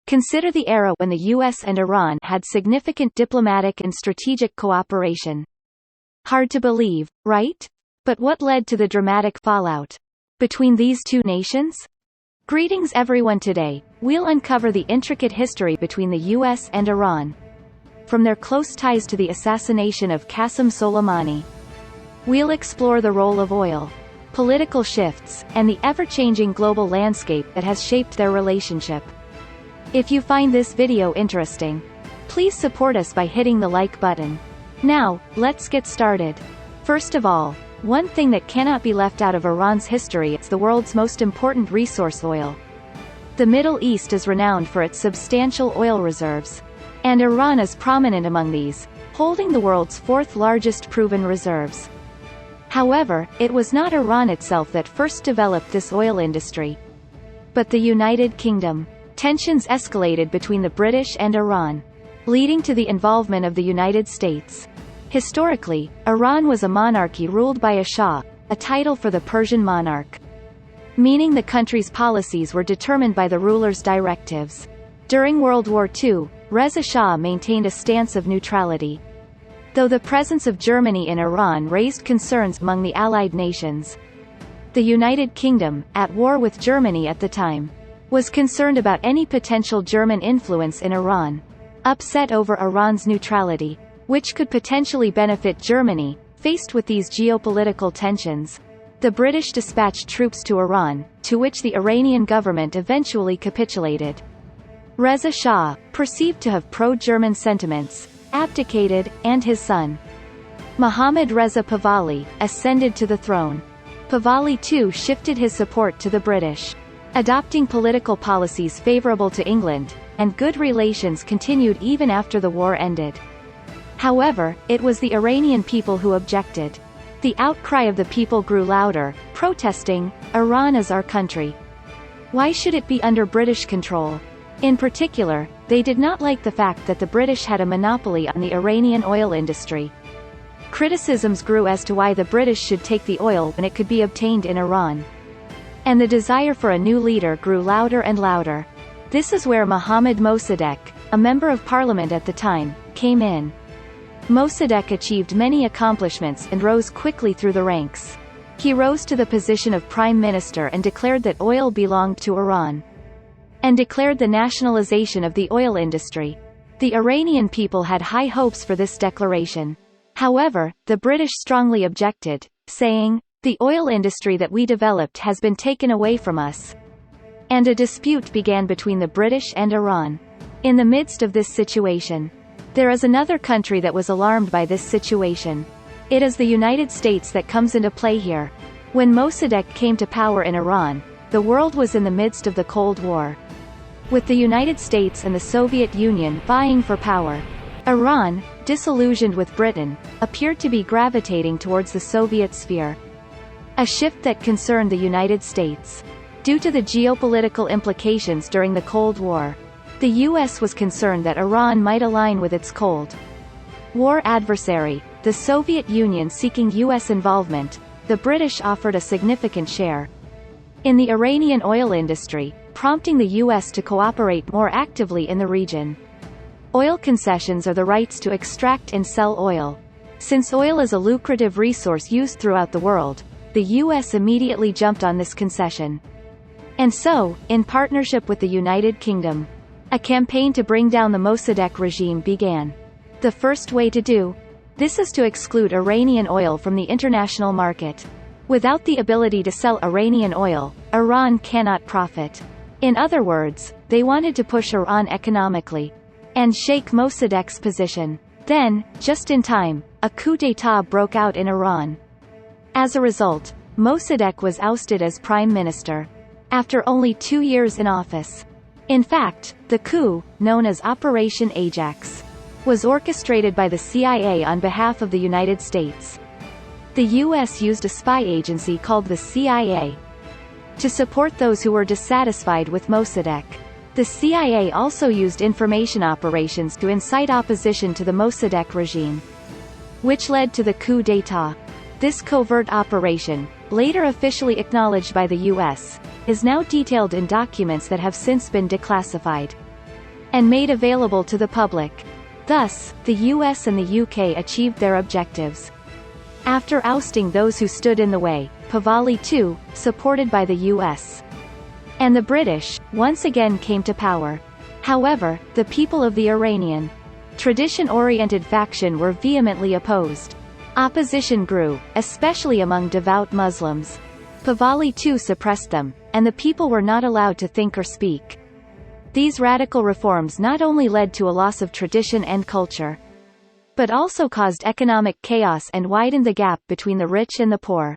Consider the era when the US and Iran had significant diplomatic and strategic cooperation. Hard to believe, right? But what led to the dramatic fallout between these two nations? Greetings everyone, today we'll uncover the intricate history between the US and Iran, from their close ties to the assassination of Qasem Soleimani. We'll explore the role of oil, political shifts, and the ever-changing global landscape that has shaped their relationship. If you find this video interesting, please support us by hitting the like button. Now, let's get started. First of all, one thing that cannot be left out of Iran's history is the world's most important resource, oil. The Middle East is renowned for its substantial oil reserves, and Iran is prominent among these, holding the world's fourth largest proven reserves. However, it was not Iran itself that first developed this oil industry, but the United Kingdom. Tensions escalated between the British and Iran, leading to the involvement of the United States. Historically, Iran was a monarchy ruled by a Shah, a title for the Persian monarch, meaning the country's policies were determined by the ruler's directives. During World War II, Reza Shah maintained a stance of neutrality, though the presence of Germany in Iran raised concerns among the Allied nations. The United Kingdom, at war with Germany at the time, was concerned about any potential German influence in Iran, upset over Iran's neutrality, which could potentially benefit Germany. Faced with these geopolitical tensions, the British dispatched troops to Iran, to which the Iranian government eventually capitulated. Reza Shah, perceived to have pro-German sentiments, abdicated, and his son, Mohammad Reza Pahlavi, ascended to the throne. Pahlavi too shifted his support to the British, adopting political policies favorable to England, and good relations continued even after the war ended. However, it was the Iranian people who objected. The outcry of the people grew louder, protesting, "Iran is our country. Why should it be under British control?" In particular, they did not like the fact that the British had a monopoly on the Iranian oil industry. Criticisms grew as to why the British should take the oil when it could be obtained in Iran, and the desire for a new leader grew louder and louder. This is where Mohammad Mosc, a member of parliament at the time, came in. Mossadegh achieved many accomplishments and rose quickly through the ranks. He rose to the position of prime minister and declared that oil belonged to Iran, and declared the nationalization of the oil industry. The Iranian people had high hopes for this declaration. However, the British strongly objected, saying, "The oil industry that we developed has been taken away from us." And a dispute began between the British and Iran. In the midst of this situation, there is another country that was alarmed by this situation. It is the United States that comes into play here. When Mossadegh came to power in Iran, the world was in the midst of the Cold War, with the United States and the Soviet Union vying for power. Iran, disillusioned with Britain, appeared to be gravitating towards the Soviet sphere, a shift that concerned the United States. Due to the geopolitical implications during the Cold War, the U.S. was concerned that Iran might align with its Cold War adversary, the Soviet Union. Seeking U.S. involvement, the British offered a significant share in the Iranian oil industry, prompting the U.S. to cooperate more actively in the region. Oil concessions are the rights to extract and sell oil. Since oil is a lucrative resource used throughout the world, the U.S. immediately jumped on this concession. And so, in partnership with the United Kingdom, a campaign to bring down the Mossadegh regime began. The first way to do this is to exclude Iranian oil from the international market. Without the ability to sell Iranian oil, Iran cannot profit. In other words, they wanted to push Iran economically and shake Mossadegh's position. Then, just in time, a coup d'état broke out in Iran. As a result, Mossadegh was ousted as prime minister, after only 2 years in office. In fact, the coup, known as Operation Ajax, was orchestrated by the CIA on behalf of the United States. The U.S. used a spy agency called the CIA to support those who were dissatisfied with Mossadegh. The CIA also used information operations to incite opposition to the Mossadegh regime, which led to the coup d'état. This covert operation, later officially acknowledged by the U.S., is now detailed in documents that have since been declassified. and made available to the public. Thus, the US and the UK achieved their objectives. After ousting those who stood in the way, Pahlavi II, supported by the US and the British, once again came to power. However, the people of the Iranian tradition-oriented faction were vehemently opposed. Opposition grew, especially among devout Muslims. Pahlavi II suppressed them, and the people were not allowed to think or speak. These radical reforms not only led to a loss of tradition and culture, but also caused economic chaos and widened the gap between the rich and the poor.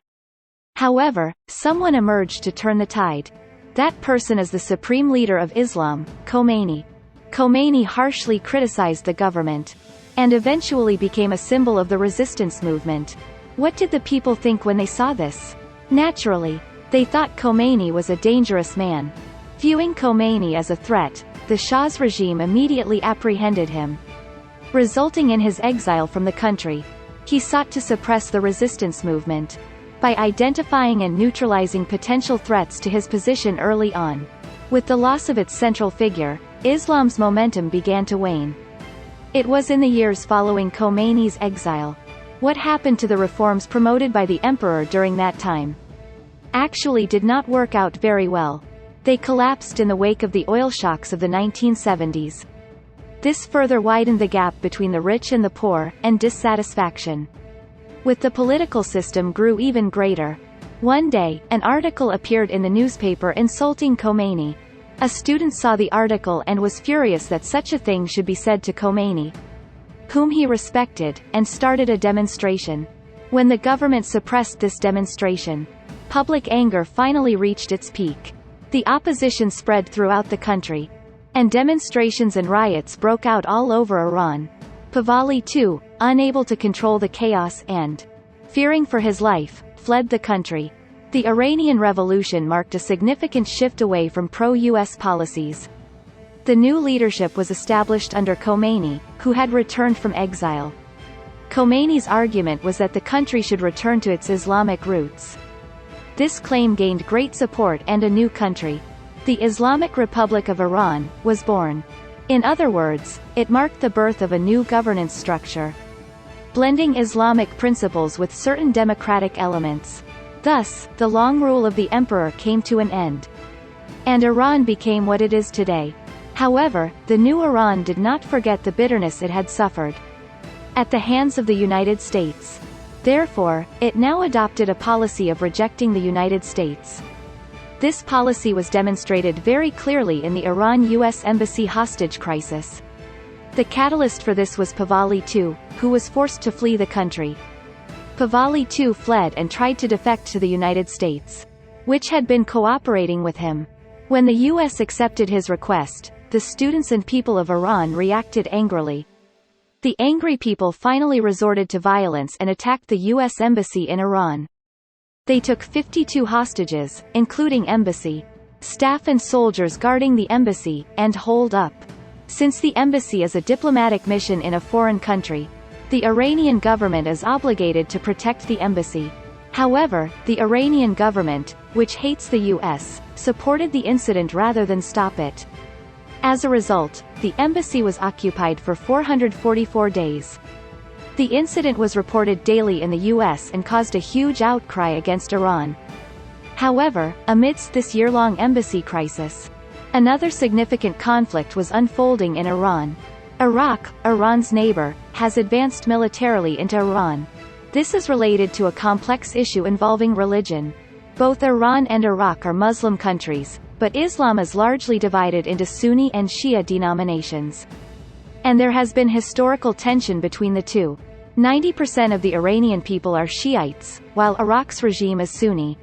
However, someone emerged to turn the tide. That person is the supreme leader of Islam, Khomeini. Khomeini harshly criticized the government, and eventually became a symbol of the resistance movement. What did the people think when they saw this? Naturally, they thought Khomeini was a dangerous man. Viewing Khomeini as a threat, the Shah's regime immediately apprehended him, resulting in his exile from the country. He sought to suppress the resistance movement by identifying and neutralizing potential threats to his position early on. With the loss of its central figure, Islam's momentum began to wane. It was in the years following Khomeini's exile. What happened to the reforms promoted by the emperor during that time? Actually did not work out very well. They collapsed in the wake of the oil shocks of the 1970s. This further widened the gap between the rich and the poor, and dissatisfaction with the political system grew even greater. One day, an article appeared in the newspaper insulting Khomeini. A student saw the article and was furious that such a thing should be said to Khomeini, whom he respected, and started a demonstration. When the government suppressed this demonstration, public anger finally reached its peak. The opposition spread throughout the country, and demonstrations and riots broke out all over Iran. Pahlavi II, unable to control the chaos and fearing for his life, fled the country. The Iranian Revolution marked a significant shift away from pro-US policies. The new leadership was established under Khomeini, who had returned from exile. Khomeini's argument was that the country should return to its Islamic roots. This claim gained great support, and a new country, the Islamic Republic of Iran, was born. In other words, it marked the birth of a new governance structure, blending Islamic principles with certain democratic elements. Thus, the long rule of the emperor came to an end, and Iran became what it is today. However, the new Iran did not forget the bitterness it had suffered at the hands of the United States. Therefore, it now adopted a policy of rejecting the United States. This policy was demonstrated very clearly in the Iran-US embassy hostage crisis. The catalyst for this was Pahlavi II, who was forced to flee the country. Pahlavi II fled and tried to defect to the United States, which had been cooperating with him. When the US accepted his request, the students and people of Iran reacted angrily. The angry people finally resorted to violence and attacked the US embassy in Iran. They took 52 hostages, including embassy staff and soldiers guarding the embassy, and holed up. Since the embassy is a diplomatic mission in a foreign country, the Iranian government is obligated to protect the embassy. However, the Iranian government, which hates the US, supported the incident rather than stop it. As a result, the embassy was occupied for 444 days. The incident was reported daily in the US and caused a huge outcry against Iran. However, amidst this year-long embassy crisis, another significant conflict was unfolding in Iran. Iraq, Iran's neighbor, has advanced militarily into Iran. This is related to a complex issue involving religion. Both Iran and Iraq are Muslim countries, but Islam is largely divided into Sunni and Shia denominations, and there has been historical tension between the two. 90% of the Iranian people are Shiites, while Iraq's regime is Sunni,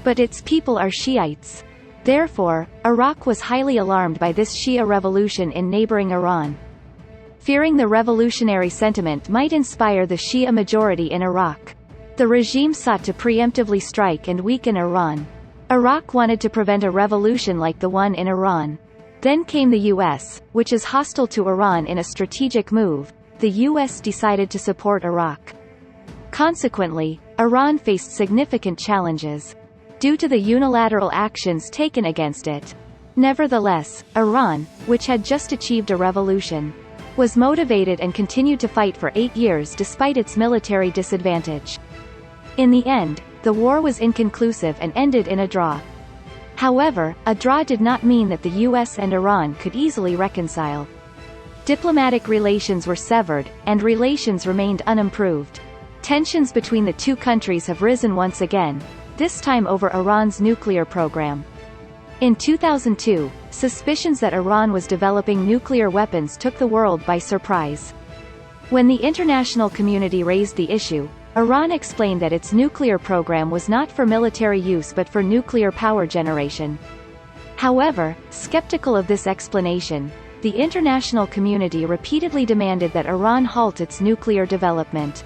but its people are Shiites. Therefore, Iraq was highly alarmed by this Shia revolution in neighboring Iran. Fearing the revolutionary sentiment might inspire the Shia majority in Iraq, the regime sought to preemptively strike and weaken Iran. Iraq wanted to prevent a revolution like the one in Iran. Then came the US, which is hostile to Iran in a strategic move. The US decided to support Iraq. Consequently, Iran faced significant challenges due to the unilateral actions taken against it. Nevertheless, Iran, which had just achieved a revolution, was motivated and continued to fight for 8 years despite its military disadvantage. In the end, the war was inconclusive and ended in a draw. However, a draw did not mean that the US and Iran could easily reconcile. Diplomatic relations were severed, and relations remained unimproved. Tensions between the two countries have risen once again, this time over Iran's nuclear program. In 2002, suspicions that Iran was developing nuclear weapons took the world by surprise. When the international community raised the issue, Iran explained that its nuclear program was not for military use but for nuclear power generation. However, skeptical of this explanation, the international community repeatedly demanded that Iran halt its nuclear development.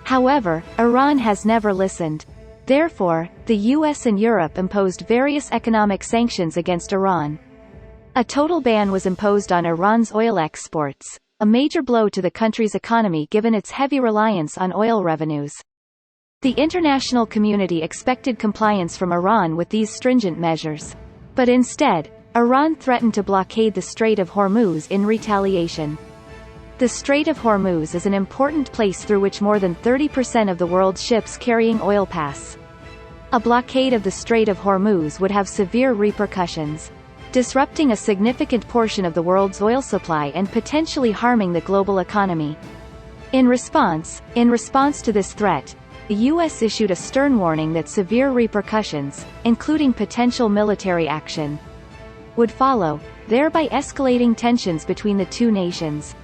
However, Iran has never listened. Therefore, the US and Europe imposed various economic sanctions against Iran. A total ban was imposed on Iran's oil exports, a major blow to the country's economy given its heavy reliance on oil revenues. The international community expected compliance from Iran with these stringent measures. But instead, Iran threatened to blockade the Strait of Hormuz in retaliation. The Strait of Hormuz is an important place through which more than 30% of the world's ships carrying oil pass. A blockade of the Strait of Hormuz would have severe repercussions, disrupting a significant portion of the world's oil supply and potentially harming the global economy. In response to this threat, the US issued a stern warning that severe repercussions, including potential military action, would follow, thereby escalating tensions between the two nations.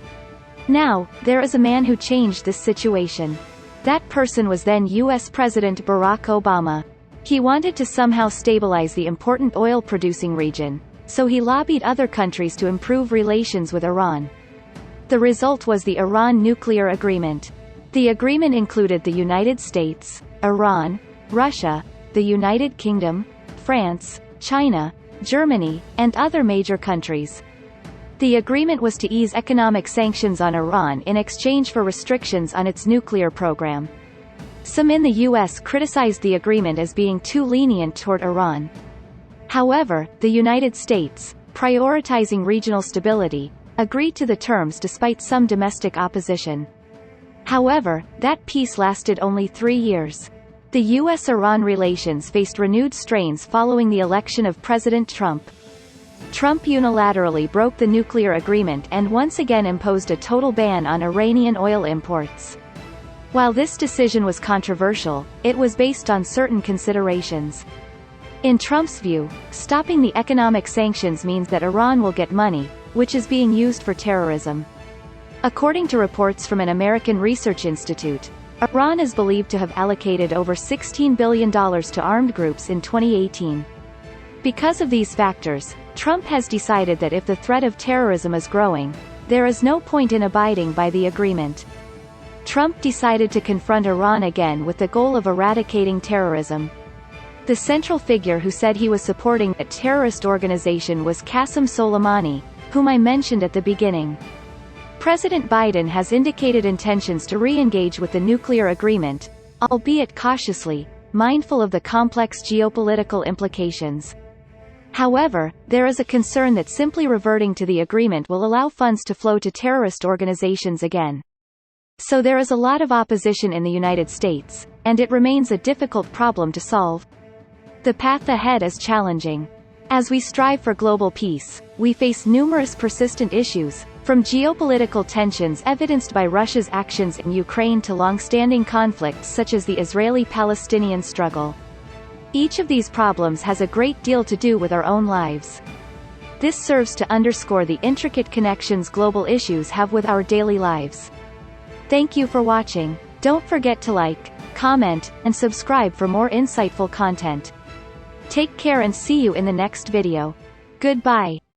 Now, there is a man who changed this situation. That person was then US President Barack Obama. He wanted to somehow stabilize the important oil-producing region, so he lobbied other countries to improve relations with Iran. The result was the Iran nuclear agreement. The agreement included the United States, Iran, Russia, the United Kingdom, France, China, Germany, and other major countries. The agreement was to ease economic sanctions on Iran in exchange for restrictions on its nuclear program. Some in the US criticized the agreement as being too lenient toward Iran. However, the United States, prioritizing regional stability, agreed to the terms despite some domestic opposition. However, that peace lasted only 3 years. The US-Iran relations faced renewed strains following the election of President Trump. Trump unilaterally broke the nuclear agreement and once again imposed a total ban on Iranian oil imports. While this decision was controversial, it was based on certain considerations. In Trump's view, stopping the economic sanctions means that Iran will get money, which is being used for terrorism. According to reports from an American research institute, Iran is believed to have allocated over $16 billion to armed groups in 2018. Because of these factors, Trump has decided that if the threat of terrorism is growing, there is no point in abiding by the agreement. Trump decided to confront Iran again with the goal of eradicating terrorism. The central figure who said he was supporting that terrorist organization was Qasem Soleimani, whom I mentioned at the beginning. President Biden has indicated intentions to re-engage with the nuclear agreement, albeit cautiously, mindful of the complex geopolitical implications. However, there is a concern that simply reverting to the agreement will allow funds to flow to terrorist organizations again. So there is a lot of opposition in the United States, and it remains a difficult problem to solve. The path ahead is challenging. As we strive for global peace, we face numerous persistent issues, from geopolitical tensions evidenced by Russia's actions in Ukraine to long-standing conflicts such as the Israeli-Palestinian struggle. Each of these problems has a great deal to do with our own lives. This serves to underscore the intricate connections global issues have with our daily lives. Thank you for watching. Don't forget to like, comment, and subscribe for more insightful content. Take care and see you in the next video. Goodbye.